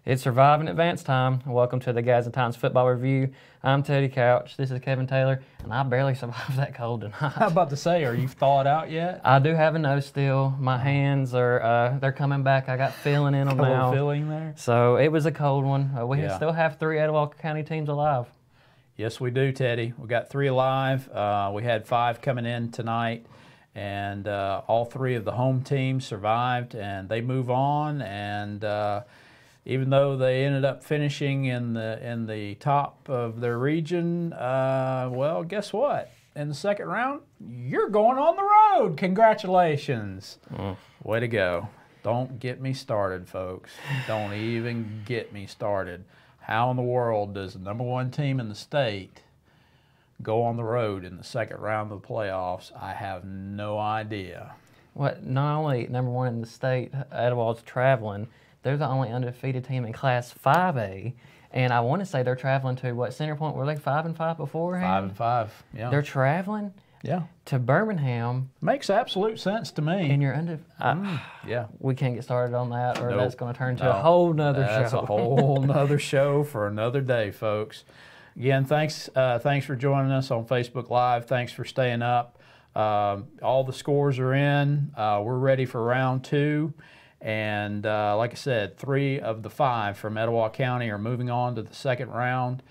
It's Surviving Advance time. Welcome to the Gadsden Times Football Review. I'm Teddy Couch. This is Kevin Taylor, and I barely survived that cold tonight. How about to say, are you thawed out yet? I do have a nose still. My hands are they're coming back. I got feeling in them now. Feeling there? So it was a cold one. We Yeah. still have 3 Etowah County teams alive. Yes, we do, Teddy. We got 3 alive. We had 5 coming in tonight, and all 3 of the home teams survived, and they move on. And even though they ended up finishing in the top of their region, well, guess what? In the second round, you're going on the road. Congratulations. Way to go. Don't get me started, folks. Don't even get me started. How in the world does the #1 team in the state go on the road in the second round of the playoffs? I have no idea. What? Not only #1 in the state, Etowah's traveling. They're the only undefeated team in Class 5A, and I want to say they're traveling to what, Center Point? Were they 5-5 beforehand? 5-5. Yeah. They're traveling. Yeah. To Birmingham. Makes absolute sense to me. And you're undefeated. Yeah. We can't get started on that, or Nope. that's going to turn into a whole nother show. That's a whole nother show for another day, folks. Again, thanks for joining us on Facebook Live. Thanks for staying up. All the scores are in. We're ready for round 2. And like I said, 3 of the 5 from Etowah County are moving on to the second round.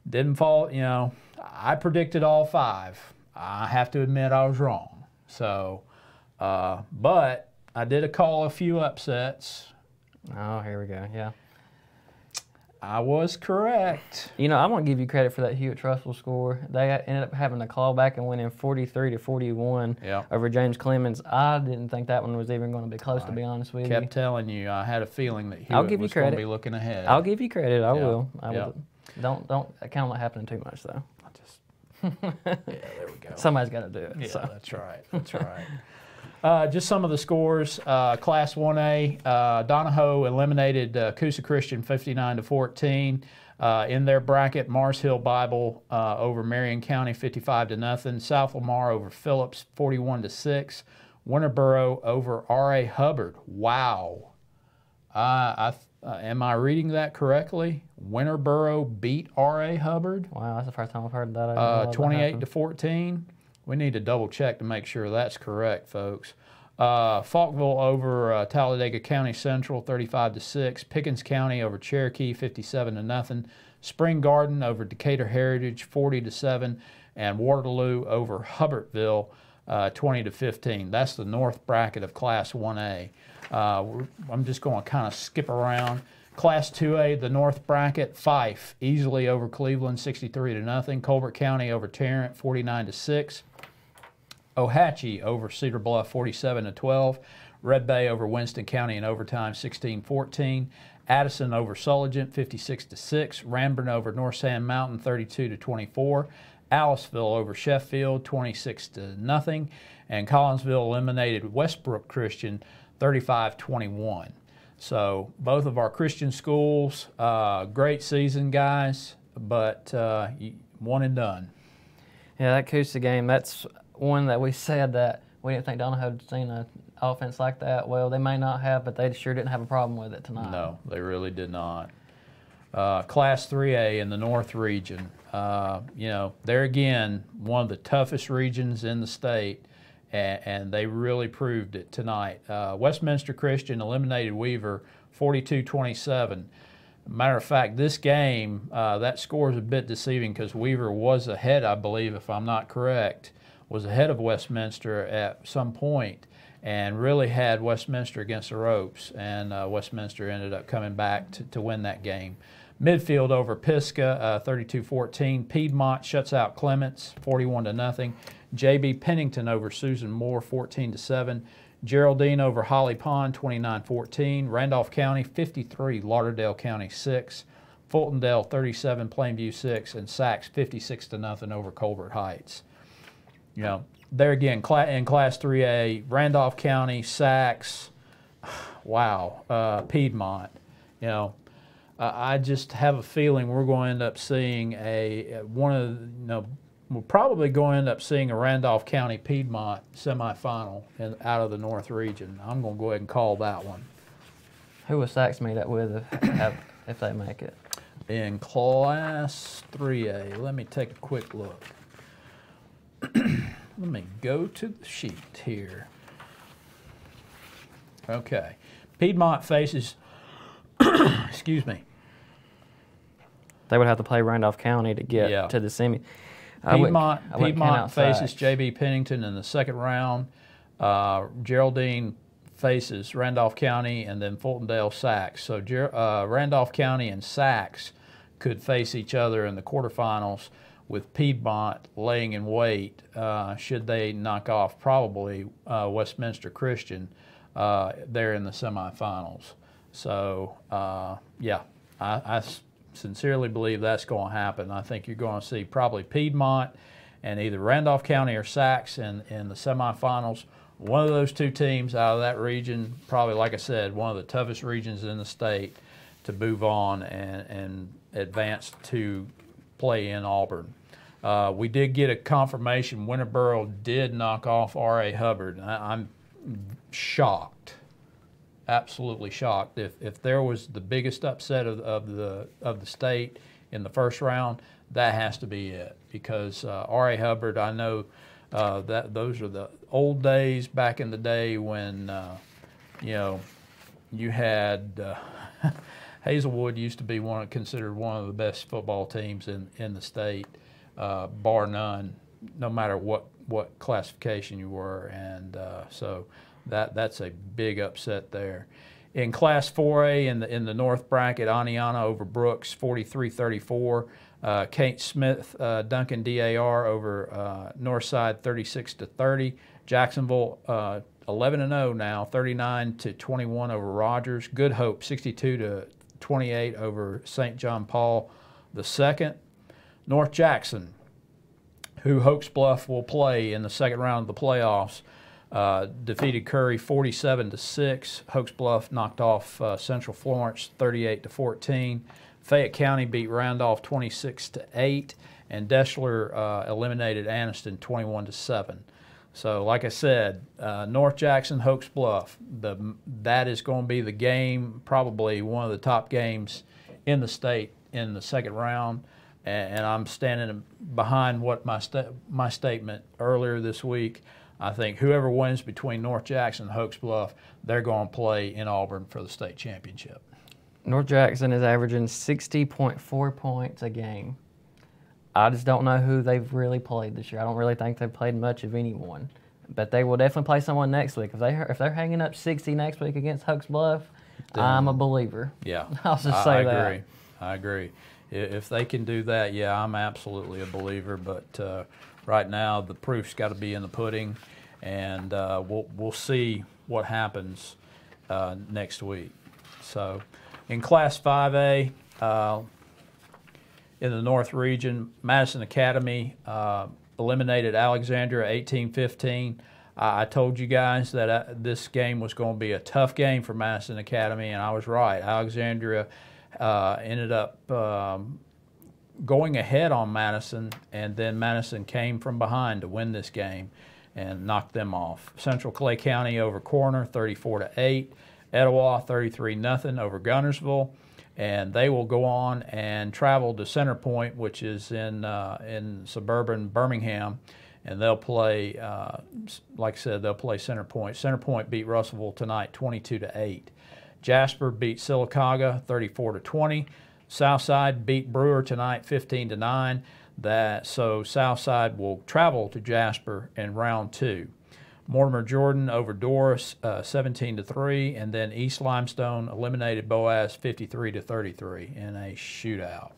Didn't fall, you know, I predicted all 5. I have to admit I was wrong. So, but I did call a few upsets. Oh, here we go, yeah. I was correct. You know, I want to give you credit for that Hewitt-Trussell score. They ended up having to claw back and winning 43-41 over James Clemens. I didn't think that one was even going to be close, to be honest with you. Kept telling you, I had a feeling that Hewitt was going to be looking ahead. I'll give you credit. I will. Yeah. Don't count on that happening too much, though. Yeah, there we go. Somebody's got to do it. Yeah, so. That's right. That's right. Just some of the scores. Class 1A, Donahoe eliminated Coosa Christian 59-14. In their bracket, Mars Hill Bible over Marion County 55-0. South Lamar over Phillips 41-6. Winterboro over R.A. Hubbard. Wow. Am I reading that correctly? Winterboro beat R.A. Hubbard. Wow, that's the first time I've heard that. 28-14. We need to double check to make sure that's correct, folks. Falkville over Talladega County Central 35-6. Pickens County over Cherokee 57-0. Spring Garden over Decatur Heritage 40-7. And Waterloo over Hubbardsville 20-15. That's the north bracket of Class 1A. I'm just going to kind of skip around. Class 2A, the north bracket, Fife easily over Cleveland 63-0. Colbert County over Tarrant 49-6. Ohatchee over Cedar Bluff 47-12. Red Bay over Winston County in overtime 16-14. Addison over Sulligent 56-6. Ranburne over North Sand Mountain 32-24. Aliceville over Sheffield 26-0. And Collinsville eliminated Westbrook Christian 35-21. So both of our Christian schools, great season, guys, but one and done. Yeah, that Coosa game, that's one that we said that we didn't think Donahoe had seen an offense like that. Well, they may not have, but they sure didn't have a problem with it tonight. No, they really did not. Class 3A in the North region, you know, there again, one of the toughest regions in the state, and they really proved it tonight. Westminster Christian eliminated Weaver 42-27. Matter of fact, this game, that score is a bit deceiving because Weaver was ahead, I believe, if I'm not correct, was ahead of Westminster at some point and really had Westminster against the ropes, and Westminster ended up coming back to win that game. Midfield over Pisgah 32-14. Piedmont shuts out Clements 41-0. J.B. Pennington over Susan Moore 14-7. Geraldine over Holly Pond 29-14. Randolph County 53, Lauderdale County 6. Fultondale 37, Plainview 6, and Sachs 56-0 over Colbert Heights. You know, there again, in Class 3A, Randolph County, Sachs, wow, Piedmont. You know, I just have a feeling we're going to end up seeing we're probably going to end up seeing a Randolph County Piedmont semifinal out of the North region. I'm going to go ahead and call that one. Who will Sachs meet up with if they make it? In Class 3A, let me take a quick look. Let me go to the sheet here. Okay. Piedmont faces, excuse me. They would have to play Randolph County to get to the semi. Piedmont faces J.B. Pennington in the second round. Geraldine faces Randolph County and then Fultondale Sachs. So Randolph County and Sachs could face each other in the quarterfinals, with Piedmont laying in wait should they knock off probably Westminster Christian there in the semifinals. So, yeah, I sincerely believe that's going to happen. I think you're going to see probably Piedmont and either Randolph County or Sachs in the semifinals. One of those two teams out of that region, probably, like I said, one of the toughest regions in the state to move on and advance to play in Auburn. We did get a confirmation Winterboro did knock off R.A. Hubbard. I'm shocked, absolutely shocked. If there was the biggest upset of the state in the first round, that has to be it, because R.A. Hubbard, I know that those are the old days back in the day when you had Hazelwood used to be considered one of the best football teams in the state, bar none, no matter what classification you were, and so that's a big upset there. In Class 4A in the North bracket, Aniana over Brooks 43-34. Kate Smith, Duncan DAR over Northside 36-30. Jacksonville 11-0 now, 39-21 over Rogers. Good Hope 62-28 over St. John Paul II. North Jackson, who Hoax Bluff will play in the second round of the playoffs, defeated Curry 47-6. Hoax Bluff knocked off Central Florence 38-14. Fayette County beat Randolph 26-8, and Deschler eliminated Anniston 21-7. So, like I said, North Jackson, Hoax Bluff, that is going to be the game, probably one of the top games in the state in the second round. And I'm standing behind what my statement earlier this week. I think whoever wins between North Jackson and Hoax Bluff, they're going to play in Auburn for the state championship. North Jackson is averaging 60.4 points a game. I just don't know who they've really played this year. I don't really think they've played much of anyone. But they will definitely play someone next week. If they're hanging up 60 next week against Hoax Bluff, then I'm a believer. Yeah. I'll just say that. I agree. If they can do that, yeah, I'm absolutely a believer. But right now, the proof's got to be in the pudding, and we'll see what happens next week. So, in Class 5A, in the North region, Madison Academy eliminated Alexandria 18-15. I told you guys that this game was going to be a tough game for Madison Academy, and I was right. Alexandria ended up going ahead on Madison, and then Madison came from behind to win this game and knocked them off. Central Clay County over Corner 34-8. Etowah 33-0 over Gunnersville, and they will go on and travel to Center Point, which is in suburban Birmingham, and they'll play, like I said, they'll play Center Point. Center Point beat Russellville tonight 22-8. Jasper beat Sylacauga 34-20. Southside beat Brewer tonight 15-9. So Southside will travel to Jasper in round 2. Mortimer Jordan over Doris 17-3, and then East Limestone eliminated Boaz 53-33 in a shootout.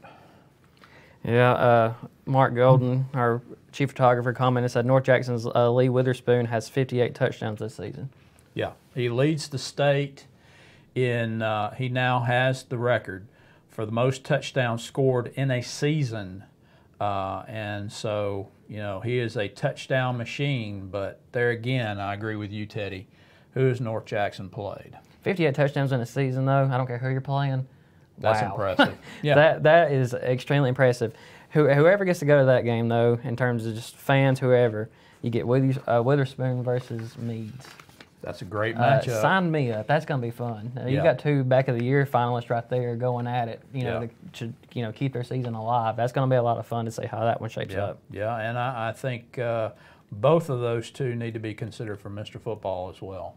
Yeah, Mark Golden, our chief photographer, commented, said North Jackson's Lee Witherspoon has 58 touchdowns this season. Yeah, he leads the state in. He now has the record for the most touchdowns scored in a season, and so. He is a touchdown machine, but there again, I agree with you, Teddy. Who has North Jackson played? 58 touchdowns in a season, though. I don't care who you're playing. That's wow. Impressive. Yeah. That is extremely impressive. Whoever gets to go to that game, though, in terms of just fans, whoever, you get Witherspoon versus Meads. That's a great matchup. Sign me up. That's going to be fun. You Yeah. got 2 back of the year finalists right there going at it. Yeah. To keep their season alive. That's going to be a lot of fun to see how that one shapes up. Yeah, and I think both of those two need to be considered for Mr. Football as well.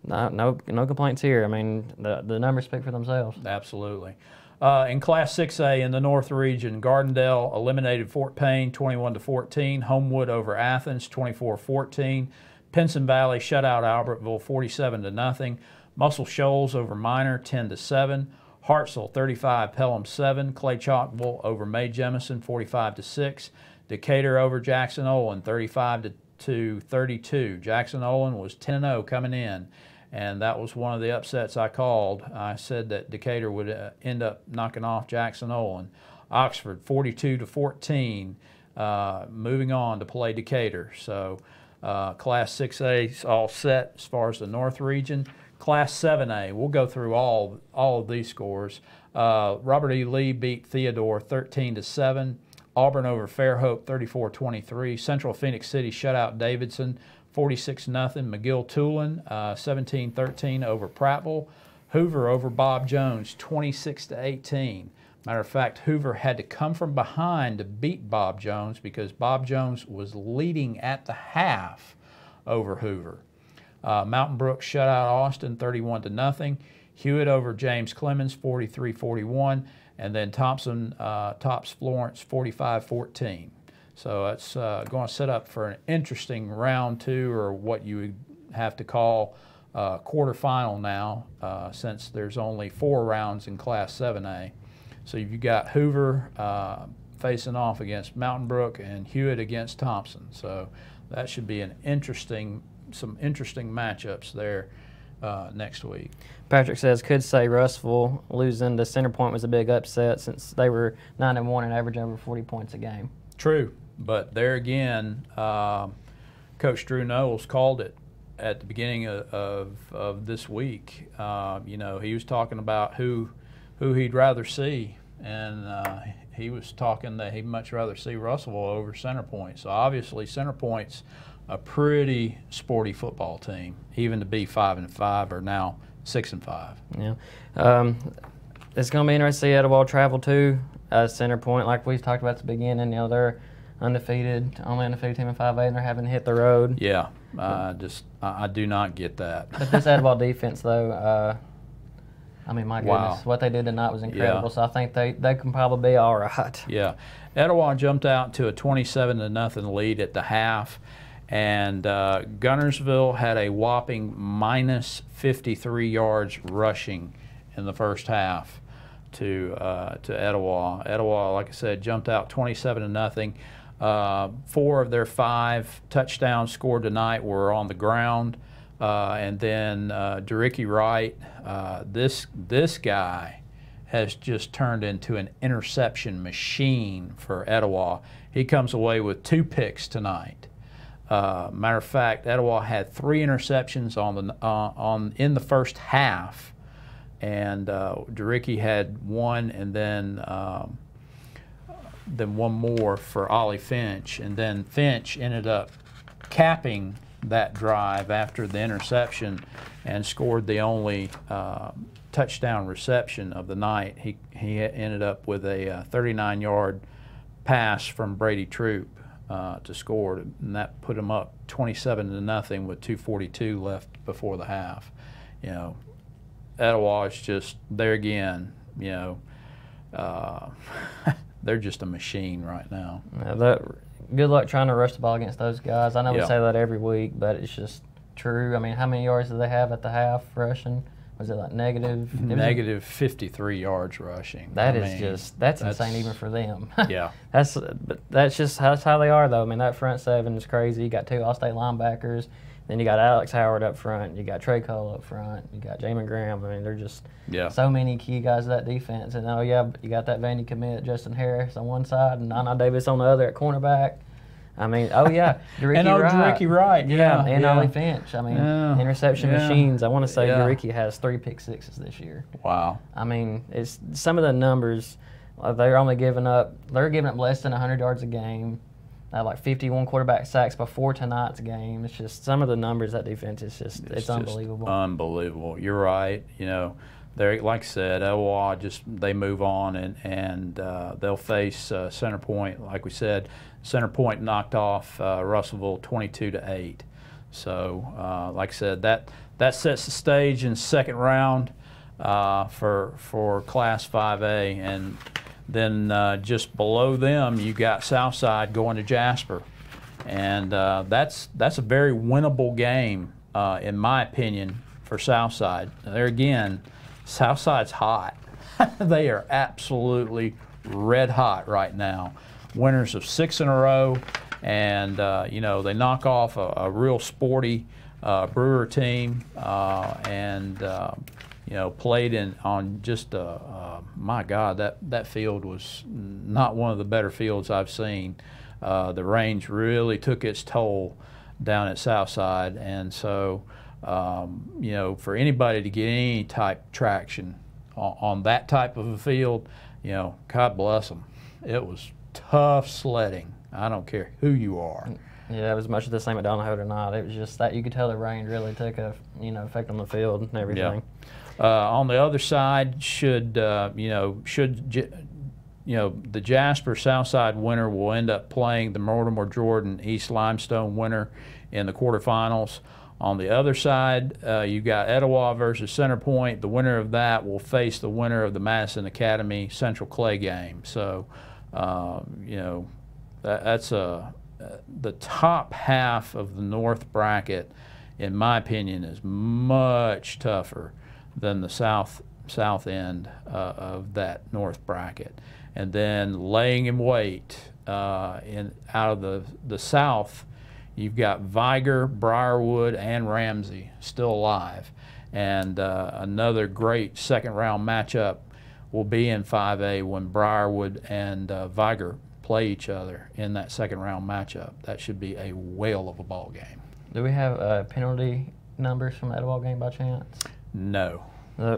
No complaints here. I mean, the numbers speak for themselves. Absolutely. In Class 6A in the North Region, Gardendale eliminated Fort Payne 21-14. Homewood over Athens 24-14. Pinson Valley shut out Albertville 47-0. Muscle Shoals over Minor 10-7. Hartselle 35, Pelham 7. Clay Chalkville over May Jemison 45-6. Decatur over Jackson Olin 35-32. Jackson Olin was 10-0 coming in, and that was one of the upsets I called. I said that Decatur would end up knocking off Jackson Olin. Oxford 42-14, moving on to play Decatur. So Class 6A is all set as far as the North Region. Class 7A, we'll go through all of these scores. Robert E. Lee beat Theodore 13-7. Auburn over Fairhope 34-23. Central Phoenix City shut out Davidson 46-0. McGill-Tulane 17-13 over Prattville. Hoover over Bob Jones 26-18. Matter of fact, Hoover had to come from behind to beat Bob Jones because Bob Jones was leading at the half over Hoover. Mountain Brook shut out Austin 31-0. Hewitt over James Clemens 43-41. And then Thompson tops Florence 45-14. So that's going to set up for an interesting round 2, or what you would have to call quarterfinal now, since there's only 4 rounds in Class 7A. So you've got Hoover facing off against Mountain Brook and Hewitt against Thompson. So that should be some interesting matchups there next week. Patrick says, could say Russellville losing to Center Point was a big upset since they were 9-1 and average over 40 points a game. True, but there again, Coach Drew Knowles called it at the beginning of this week. He was talking about who he'd rather see, and he was talking that he'd much rather see Russellville over Center Point. So obviously Center Point's a pretty sporty football team, even to be 5-5 or now 6-5. Yeah, it's going to be interesting to see Etowah travel to Center Point, like we talked about at the beginning. They're undefeated, only undefeated team in 5A, and they're having to hit the road. Yeah, I do not get that. But this Etowah defense, though, my goodness, what they did tonight was incredible. Yeah. So I think they can probably be all right. Yeah, Etowah jumped out to a 27-0 lead at the half. And Gunnersville had a whopping minus 53 yards rushing in the first half to Etowah. Etowah, like I said, jumped out 27-0. 4 of their 5 touchdowns scored tonight were on the ground. And then Dericky Wright, this guy has just turned into an interception machine for Etowah. He comes away with 2 picks tonight. Matter of fact, Etowah had 3 interceptions in the first half, and Dericky had 1, and then one more for Ollie Finch, and then Finch ended up capping that drive after the interception and scored the only touchdown reception of the night. He ended up with a 39-yard pass from Brady Troop to score, and that put him up 27-0 with 2:42 left before the half. Etowah is just there again. They're just a machine right now. Yeah, good luck trying to rush the ball against those guys. I know we say that every week, but it's just true. How many yards did they have at the half rushing? Was it like negative 53 yards rushing? That's insane even for them. Yeah. that's how they are though. That front 7 is crazy. You got 2 All-State linebackers. Then you got Alex Howard up front. You got Trey Cole up front. You got Jamin Graham. They're just so many key guys to that defense. And you got that Vandy commit, Justin Harris on one side, and Nana Davis on the other at cornerback. Dericky Wright. Yeah, and Ollie Finch. Interception machines. I want to say Dericky has 3 pick sixes this year. Wow. It's some of the numbers. They're giving up less than 100 yards a game. They had like 51 quarterback sacks before tonight's game. It's just some of the numbers that defense is it's unbelievable. Unbelievable. You're right. You know, they're like I said, Etowah they move on and they'll face Center Point. Like we said, Center Point knocked off Russellville 22-8. So like I said, that sets the stage in the second round for Class 5A, and then just below them you got Southside going to Jasper, and that's a very winnable game in my opinion for Southside. There again, Southside's hot. They are absolutely red hot right now. Winners of 6 in a row, and you know, they knock off a real sporty Brewer team, and you know, played on just my God, that field was not one of the better fields I've seen. The range really took its toll down at Southside, and so you know, for anybody to get any type of traction on that type of a field, you know, God bless them. It was tough sledding. I don't care who you are. Yeah, it was much of the same at Donahoe tonight. It was just that you could tell the rain really took a effect on the field and everything. Yeah. On the other side, the Jasper Southside winner will end up playing the Mortimer Jordan East Limestone winner in the quarterfinals. On the other side, you got Etowah versus Center Point. The winner of that will face the winner of the Madison Academy Central Clay game. So, you know, that's the top half of the North bracket, in my opinion, is much tougher than the south end of that North bracket. And then laying in wait out of the South, you've got Viger, Briarwood, and Ramsey still alive. And another great second round matchup will be in 5A when Briarwood and Viger play each other in that second round matchup. That should be a whale of a ball game. Do we have penalty numbers from that ball game by chance? No.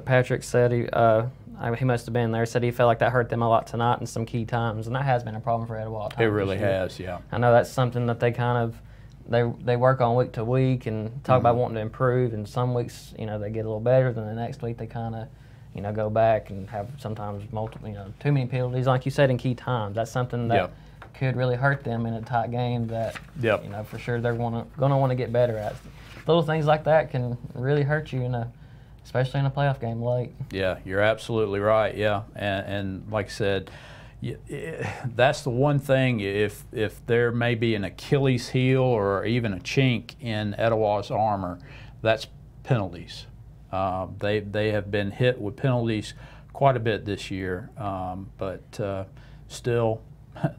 Patrick said he must have been there. Said he felt like that hurt them a lot tonight in some key times, and that has been a problem for Etowah. It really has, yeah. I know that's something that they kind of they work on week to week and talk about wanting to improve. And some weeks, you know, they get a little better. Then the next week they kind of, you know, go back and have sometimes multiple, you know, too many penalties, like you said, in key times. That's something that could really hurt them in a tight game. That you know, for sure they're going to want to get better at. Little things like that can really hurt you especially in a playoff game late. Yeah, you're absolutely right. Yeah, and like I said, that's the one thing. If there may be an Achilles heel or even a chink in Etowah's armor, that's penalties. They have been hit with penalties quite a bit this year, but still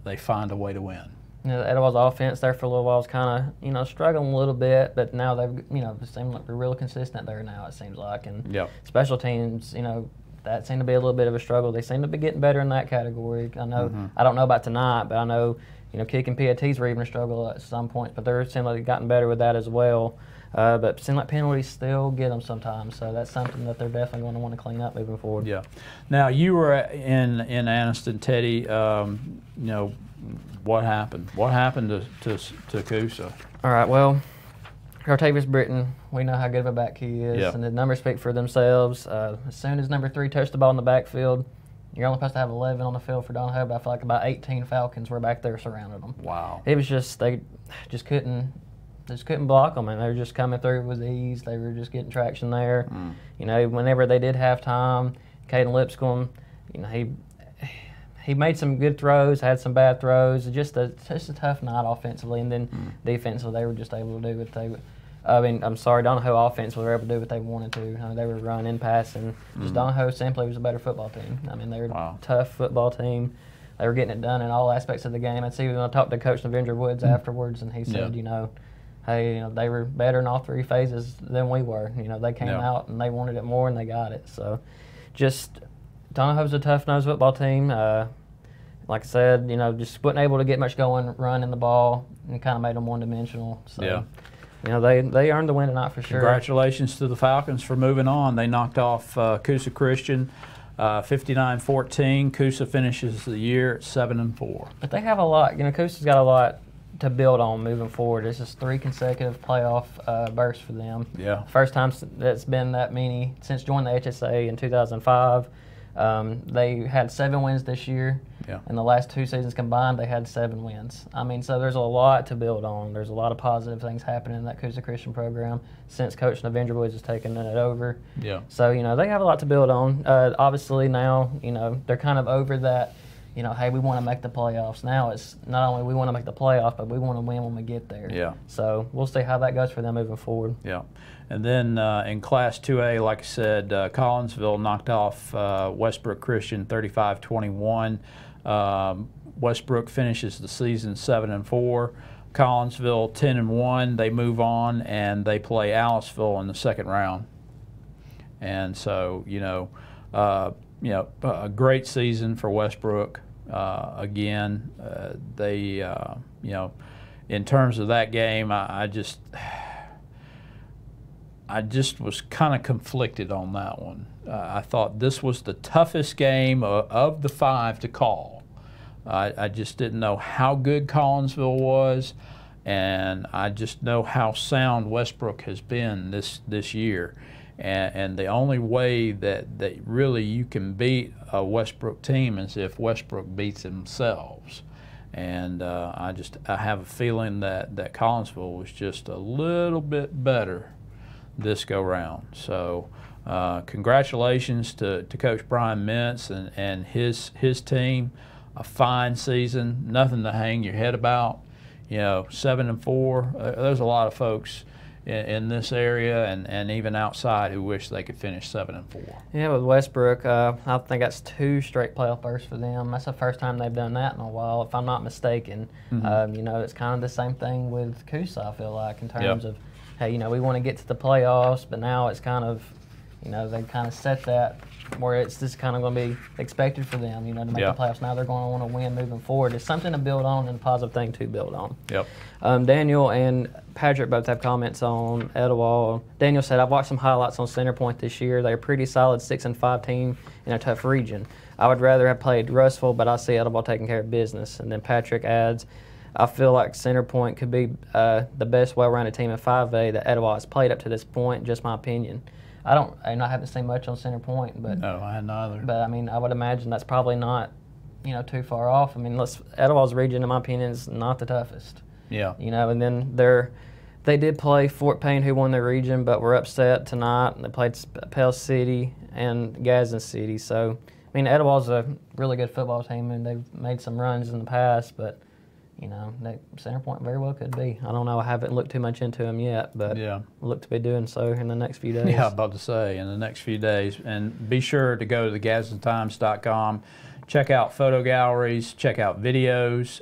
they find a way to win. You know, Etowah's offense there for a little while was kind of, you know, struggling a little bit, but now they've, you know, it seems like they're real consistent there now, it seems like. And special teams, you know, that seemed to be a little bit of a struggle. They seem to be getting better in that category. I know, I don't know about tonight, but I know, you know, kicking PATs were even a struggle at some point, but they seem like they've gotten better with that as well. But it seems like penalties still get them sometimes, so that's something that they're definitely going to want to clean up moving forward. Yeah. Now, you were in Anniston, Teddy. You know, what happened? What happened to Coosa? All right, well, Cartavius Britton, we know how good of a back he is, and the numbers speak for themselves. As soon as number 3 touched the ball in the backfield, you're only supposed to have 11 on the field for Donahoe, but I feel like about 18 Falcons were back there surrounding them. Wow. It was just, they just couldn't block them, and they were just coming through with ease. They were just getting traction there. You know, whenever they did have time, Caden Lipscomb, you know, he made some good throws, had some bad throws. Just a tough night offensively, and then defensively they were just able to do what they. Donahoe offense were able to do what they wanted to. I mean, they were running, passing. Just Donahoe simply was a better football team. I mean, they were a tough football team. They were getting it done in all aspects of the game. I'd see when I talked to Coach Navendra Woods afterwards, and he said, you know, hey, you know, they were better in all 3 phases than we were. You know, they came out and they wanted it more, and they got it. So, just Donahoe's a tough-nosed football team. Like I said, you know, just wasn't able to get much going, running the ball, and kind of made them one-dimensional. So, you know, they earned the win tonight for sure. Congratulations to the Falcons for moving on. They knocked off Coosa Christian 59-14. Coosa finishes the year at 7-4. But they have a lot. You know, Coosa's got a lot to build on moving forward. This is 3 consecutive playoff berths for them. Yeah. First time that's been that many since joining the HSA in 2005. They had 7 wins this year. Yeah. In the last 2 seasons combined, they had 7 wins. I mean, so there's a lot to build on. There's a lot of positive things happening in that Coosa Christian program since Coach Navinder Woods has taken it over. Yeah. So, they have a lot to build on. Obviously now, they're kind of over that, hey, we want to make the playoffs. Now it's not only we want to make the playoffs, but we want to win when we get there. Yeah. So we'll see how that goes for them moving forward. Yeah. And then in Class 2A, like I said, Collinsville knocked off Westbrook Christian 35-21. Westbrook finishes the season 7-4. Collinsville 10-1. They move on and they play Aliceville in the second round. And so, a great season for Westbrook. Again, they, in terms of that game, I just was kind of conflicted on that one. I thought this was the toughest game of the 5 to call. I just didn't know how good Collinsville was, and I just know how sound Westbrook has been this year. And the only way that really you can beat a Westbrook team is if Westbrook beats themselves. And I have a feeling that Collinsville was just a little bit better this go round. So congratulations to Coach Brian Mintz and his team. A fine season, nothing to hang your head about. 7-4. There's a lot of folks in this area and even outside who wish they could finish 7-4. Yeah, with Westbrook, I think that's 2 straight playoff berths for them. That's the first time they've done that in a while, if I'm not mistaken. Mm-hmm. It's kind of the same thing with Coosa, I feel like, in terms of, hey, we want to get to the playoffs, but now it's kind of, they kind of set that where it's just kind of going to be expected for them, to make the playoffs. Now they're going to want to win moving forward. It's something to build on and a positive thing to build on. Yep. Daniel and Patrick both have comments on Etowah. Daniel said, I've watched some highlights on Centerpoint this year. They're a pretty solid 6-5 team in a tough region. I would rather have played Russell, but I see Etowah taking care of business. And then Patrick adds, I feel like Centerpoint could be the best well-rounded team in 5A that Etowah has played up to this point, just my opinion. I haven't seen much on Centerpoint, but no, I hadn't either. But I would imagine that's probably not, too far off. Etowah's region, in my opinion, is not the toughest. Yeah. And then they did play Fort Payne, who won their region, but were upset tonight. They played Pell City and Gadsden City. So, Etowah's a really good football team, and they've made some runs in the past, but. That Centerpoint very well could be. I don't know. I haven't looked too much into them yet, but we'll look to be doing so in the next few days. Yeah, I'm about to say, in the next few days. And be sure to go to thegadsdentimes.com, check out photo galleries, check out videos,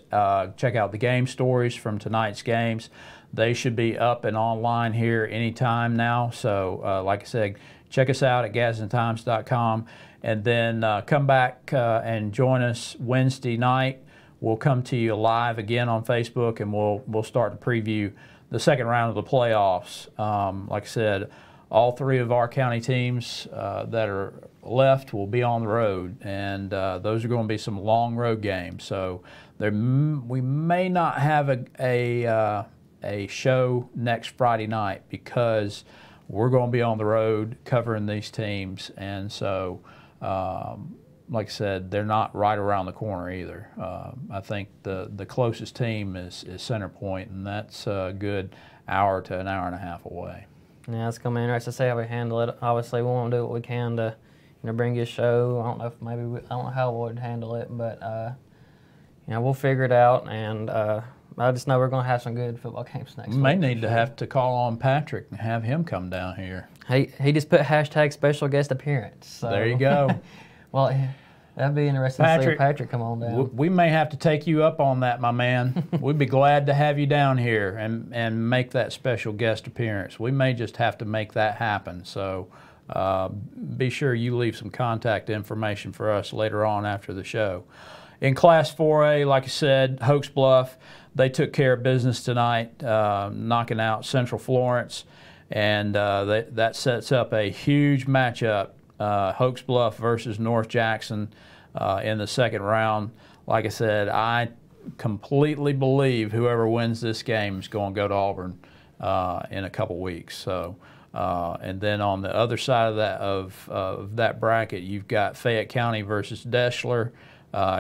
check out the game stories from tonight's games. They should be up and online here anytime now. So, like I said, check us out at gadsdentimes.com. And then come back and join us Wednesday night. We'll come to you live again on Facebook, and we'll start to preview the second round of the playoffs. Like I said, all 3 of our county teams that are left will be on the road, and those are going to be some long road games. So we may not have a show next Friday night because we're going to be on the road covering these teams, and so. Like I said, they're not right around the corner either. I think the closest team is Centerpoint, and that's a good hour to an hour and a half away. Yeah, it's going to be interesting to see how we handle it. Obviously, we want to do what we can to, bring you a show. I don't know if I don't know how we would handle it, but we'll figure it out. And I just know we're going to have some good football games next week. We may need to have to call on Patrick and have him come down here. He just put hashtag special guest appearance. So. There you go. Well, that'd be interesting to see Patrick come on down. We may have to take you up on that, my man. We'd be glad to have you down here and make that special guest appearance. We may just have to make that happen. So be sure you leave some contact information for us later on after the show. In Class 4A, like I said, Hoax Bluff, they took care of business tonight, knocking out Central Florence, and that sets up a huge matchup. Hoax Bluff versus North Jackson in the second round. Like I said, I completely believe whoever wins this game is going to go to Auburn in a couple weeks. So, and then on the other side of that bracket, you've got Fayette County versus Deschler.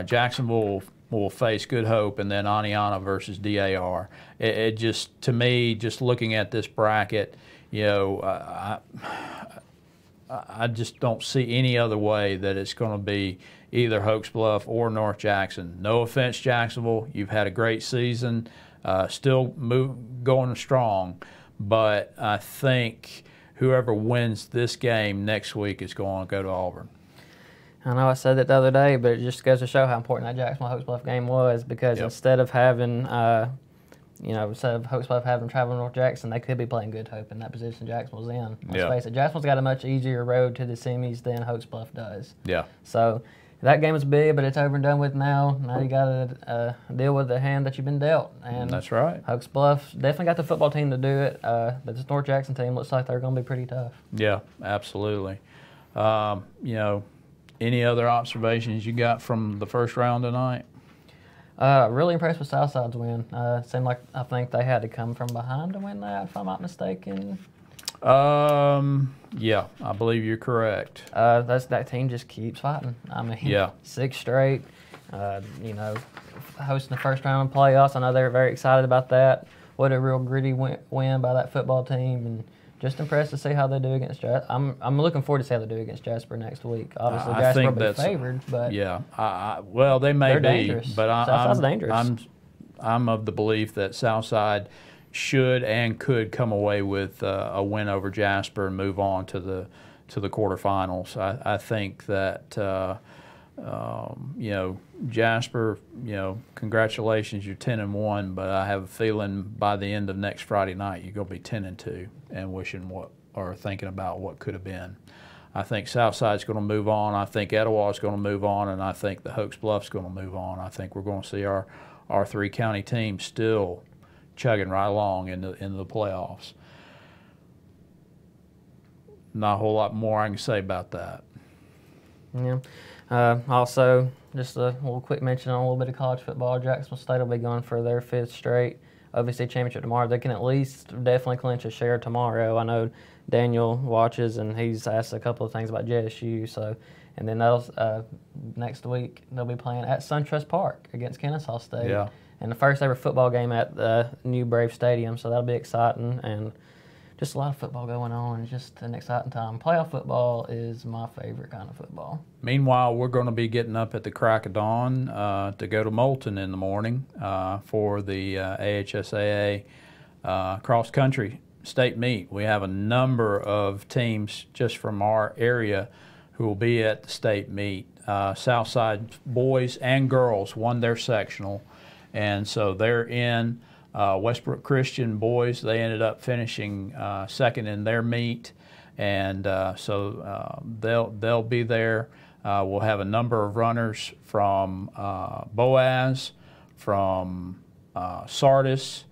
Jacksonville will face Good Hope, and then Aniana versus DAR. It just, to me, just looking at this bracket, you know, I just don't see any other way that it's going to be either Hoax Bluff or North Jackson. No offense, Jacksonville, you've had a great season, still going strong, but I think whoever wins this game next week is going to go to Auburn. I know I said that the other day, but it just goes to show how important that Jacksonville Hoax Bluff game was, because instead of having, instead of Hoax Bluff having to travel to North Jackson, they could be playing Good Hope in that position Jacksonville's in. Let's face it, Jacksonville's got a much easier road to the semis than Hoax Bluff does. Yeah. So that game was big, but it's over and done with now. Now you got to deal with the hand that you've been dealt. And that's right. Hoax Bluff definitely got the football team to do it, but this North Jackson team looks like they're going to be pretty tough. Yeah, absolutely. Any other observations you got from the first round tonight? Really impressed with Southside's win. Seemed like I think they had to come from behind to win that, if I'm not mistaken. Yeah, I believe you're correct. That team just keeps fighting. I mean, 6 straight. Hosting the first round of playoffs. I know they're very excited about that. What a real gritty win by that football team, and just impressed to see how they do against Jasper. I'm looking forward to see how they do against Jasper next week. Obviously, Jasper will be favored, but well, they may be, dangerous. But Southside's dangerous. I'm of the belief that Southside should and could come away with a win over Jasper and move on to the quarterfinals. I think that Jasper, congratulations, you're 10-1, but I have a feeling by the end of next Friday night you're going to be 10-2 and wishing or thinking about what could have been. I think Southside's going to move on. I think Etowah's going to move on, and I think the Hoax Bluff's going to move on. I think we're going to see our 3 county teams still chugging right along into the playoffs. Not a whole lot more I can say about that. Yeah. Also, just a little quick mention on a little bit of college football. Jacksonville State will be going for their 5th straight OVC championship tomorrow. They can at least definitely clinch a share tomorrow. I know Daniel watches, and he's asked a couple of things about JSU. So, and then next week they'll be playing at SunTrust Park against Kennesaw State. Yeah. And the first ever football game at the new Brave Stadium. So that'll be exciting, and just a lot of football going on. It's just an exciting time. Playoff football is my favorite kind of football. Meanwhile, we're going to be getting up at the crack of dawn to go to Moulton in the morning for the AHSAA cross-country state meet. We have a number of teams just from our area who will be at the state meet. Southside boys and girls won their sectional, and so they're in. Westbrook Christian boys, they ended up finishing second in their meet, and so they'll be there. We'll have a number of runners from Boaz, from Sardis,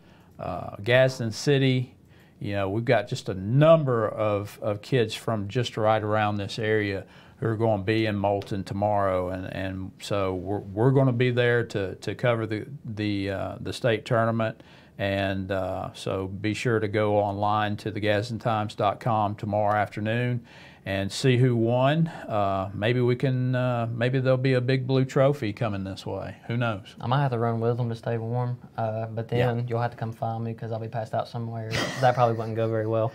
Gadsden City. We've got just a number of kids from just right around this area who are going to be in Moulton tomorrow, and so we're going to be there to cover the state tournament, and so be sure to go online to thegadsdentimes.com tomorrow afternoon and see who won. Maybe there'll be a big blue trophy coming this way. Who knows? I might have to run with them to stay warm, but then you'll have to come find me because I'll be passed out somewhere. That probably wouldn't go very well.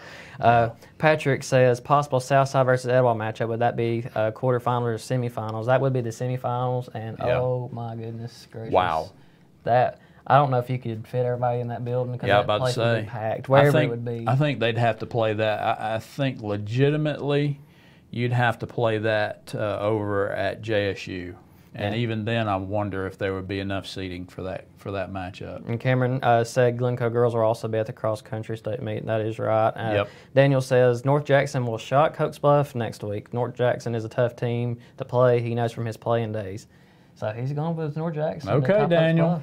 Patrick says possible Southside versus Etowah matchup. Would that be quarterfinals or semifinals? That would be the semifinals, and oh my goodness gracious! Wow, I don't know if you could fit everybody in that building because that place would be packed, wherever it would be. I think they'd have to play that. I think legitimately you'd have to play that over at JSU. And even then, I wonder if there would be enough seating for that matchup. And Cameron said Glencoe girls will also be at the cross-country state meet, and that is right. Yep. Daniel says North Jackson will shock Hoax Bluff next week. North Jackson is a tough team to play. He knows from his playing days. So he's going with North Jackson. Okay, Daniel.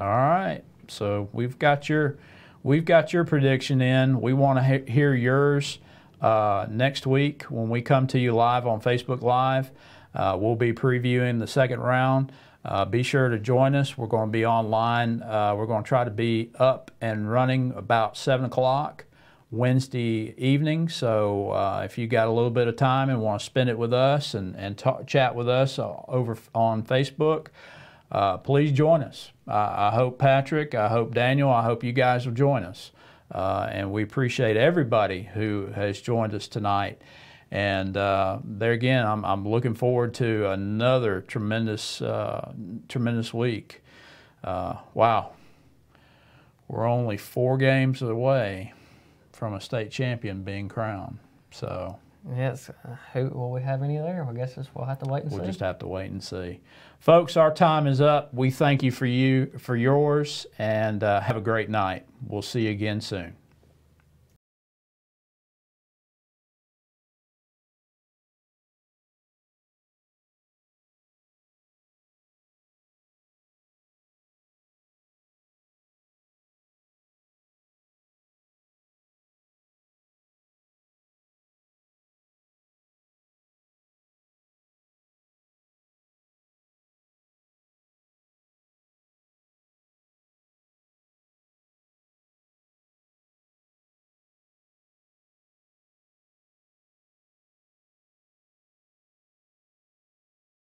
All right, so we've got your prediction in. We want to hear yours next week when we come to you live on Facebook Live. We'll be previewing the second round. Be sure to join us. We're going to be online. We're going to try to be up and running about 7 o'clock Wednesday evening. So if you got a little bit of time and want to spend it with us and chat with us over on Facebook, please join us. I hope Patrick, I hope Daniel, I hope you guys will join us. And we appreciate everybody who has joined us tonight. And there again, I'm looking forward to another tremendous week. Wow, we're only 4 games away from a state champion being crowned. So yes, who will we have any there? I guess we'll have to wait and see. We'll just have to wait and see. Folks, our time is up. We thank you for yours, and have a great night. We'll see you again soon.